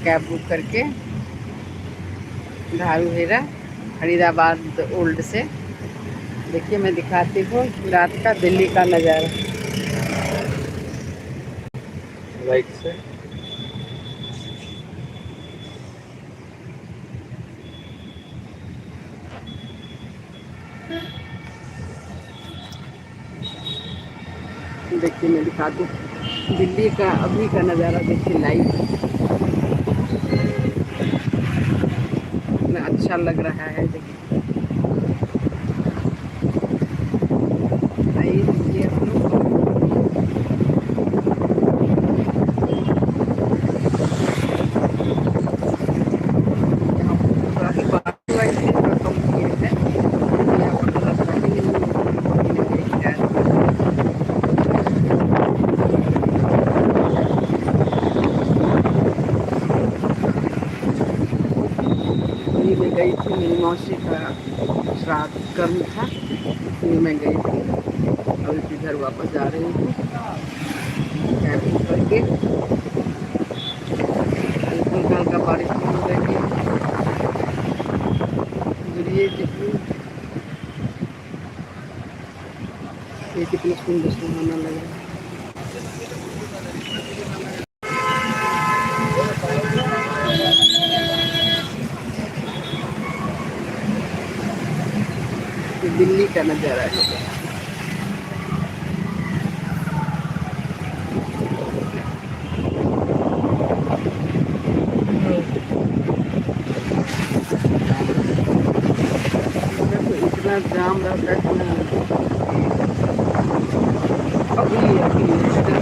Cab book करके Dharu Hera Faridabad old से। देखिए मैं दिखाती हूँ रात का दिल्ली का नज़ारा लाइट से। देखिए मैं दिखाती हूँ दिल्ली का अभी का नज़ारा। देखिए लाइट कितना अच्छा लग रहा है। देखिए आइए देखिए आप लोग। यहाँ पूरा ही बारिश हुआ इसलिए थोड़ा कम भीड़ है। यहाँ पर तो लगता ही नहीं है दिल्ली में गई थी। मेरी मौसी का श्राद्ध कर्म था इसलिए मैं गई थी। अभी फिर घर वापस जा रही हूँ कैब बुक करके। हल्का हल्का बारिश भी हो रही है। ये देखिए ये कितनी सुंदर सुहाना लग रहा है। ये दिल्ली का नज़ारा है। तो इतना जाम रहता है ना। अभी अभी इसके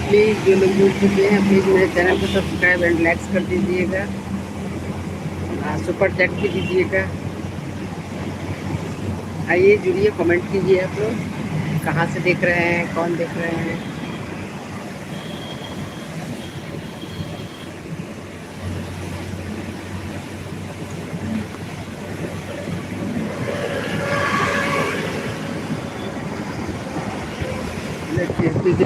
प्लीज़ जो लोग जुड़ चुके हैं प्लीज़ मेरे चैनल को सब्सक्राइब एंड लाइक्स कर दीजिएगा। सुपर चैट भी दीजिएगा। आइए जुड़िए, कमेंट कीजिए आप लोग कहाँ से देख रहे हैं, कौन देख रहे हैं। देखिए बिजली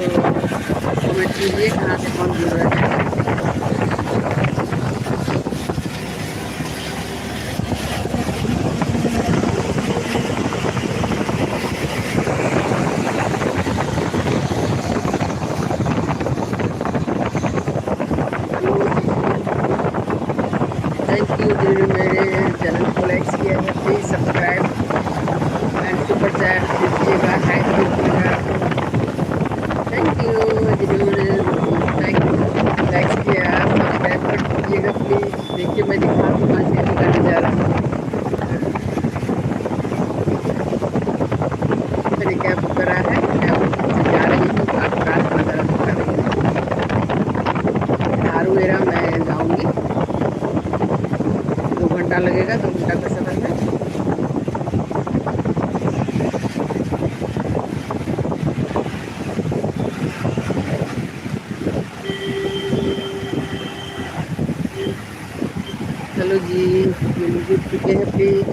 कमेंट कीजिए कहाँ से कौन जुड़ रहा है। थैंक यू जिन्होंने मेरे चैनल को लाइक किया है। Please subscribe and super chat दीजिएगा, हाइप दीजिएगा। थैंक यू जिन्होंने लाइक किया, सब्सक्राइब कर दीजिएगा प्लीज़। देखिए मैं दिखा दूँ आज दिल्ली का नज़ारा। मैंने कैब बुक करा है, कैब से जा रही हूँ। आप रात का नज़ारा दिखा रही हूँ। धारू एरा मैं जाऊँगी, 2 घंटा लगेगा, 2 घंटा का सफ़र है। चलो जी मिल जुल चुके हैं प्लीज़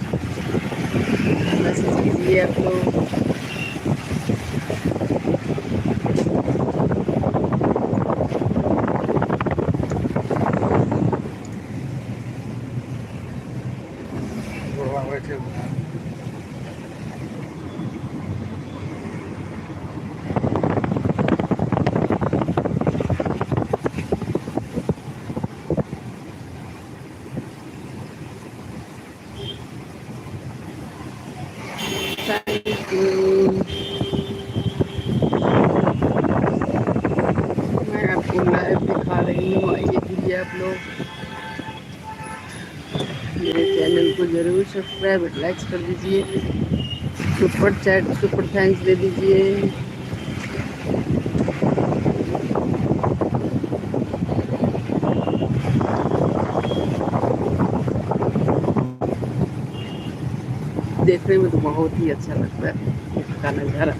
मैसेज कीजिए आप लोग। ज़रूर सब्सक्राइब और लाइक कर दीजिए, सुपर चैट सुपर थैंक्स दे दीजिए। देखने में तो बहुत ही अच्छा लगता है इसका नज़ारा।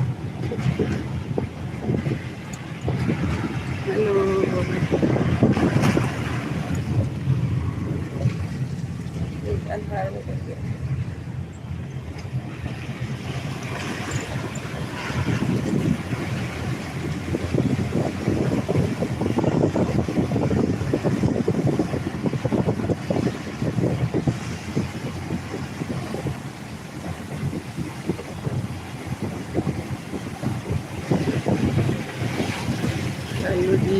हेलो, हेलो जी।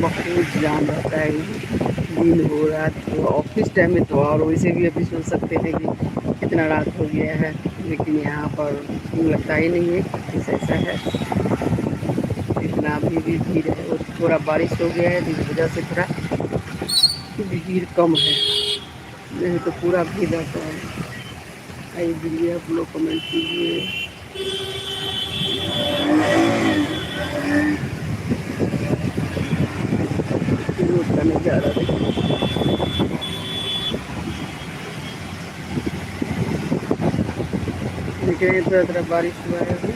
बहुत जाम रहता है, दिन हो रात हो। ऑफिस टाइम में तो और वैसे भी अभी सोच सकते हैं कि कितना रात हो गया है, लेकिन यहाँ पर लगता ही नहीं है कुछ ऐसा है। इतना अभी भी भीड़ है, और थोड़ा बारिश हो गया है जिस वजह से थोड़ा भीड़ कम है, नहीं तो पूरा भीड़ रहता है। आइए दीजिए, आप लोग कमेंट कीजिए। रोड का नज़ारा देखिए, देख रहे हैं थोड़ा थोड़ा बारिश हुआ है अभी।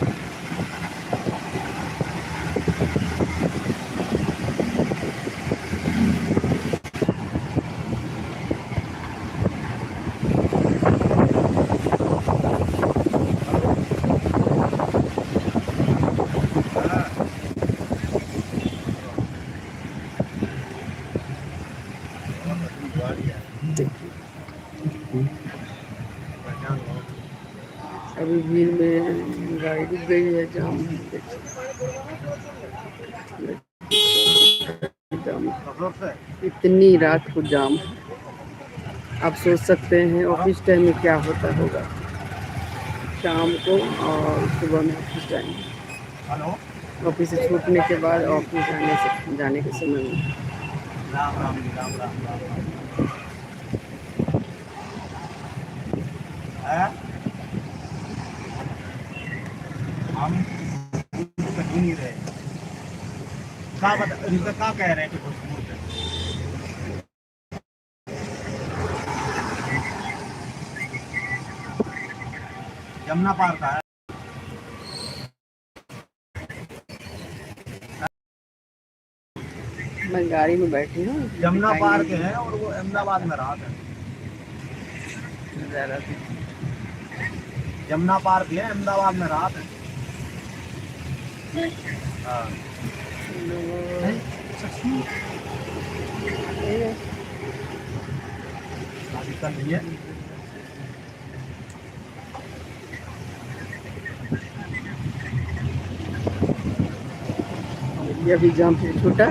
अभी भीड़ में गाड़ी रुक गई है, जाम जाम, इतनी रात को जाम। आप सोच सकते हैं ऑफिस टाइम में क्या होता होगा, शाम को और सुबह में ऑफिस टाइम, ऑफिस से छूटने के बाद ऑफिस जाने के समय में। राम राम राम राम राम राम। हम कहीं नहीं रहे, क्या बता क्या कह रहे हैं कि भोजपुर है। जमुना पार का है, मैं गाड़ी में बैठी हूँ, जमुना पार के हैं और वो अहमदाबाद में रहा था। जमुना पार के हैं, अहमदाबाद में रहा था। हाँ दिक्कत नहीं है। ये अभी जाम से छूटा,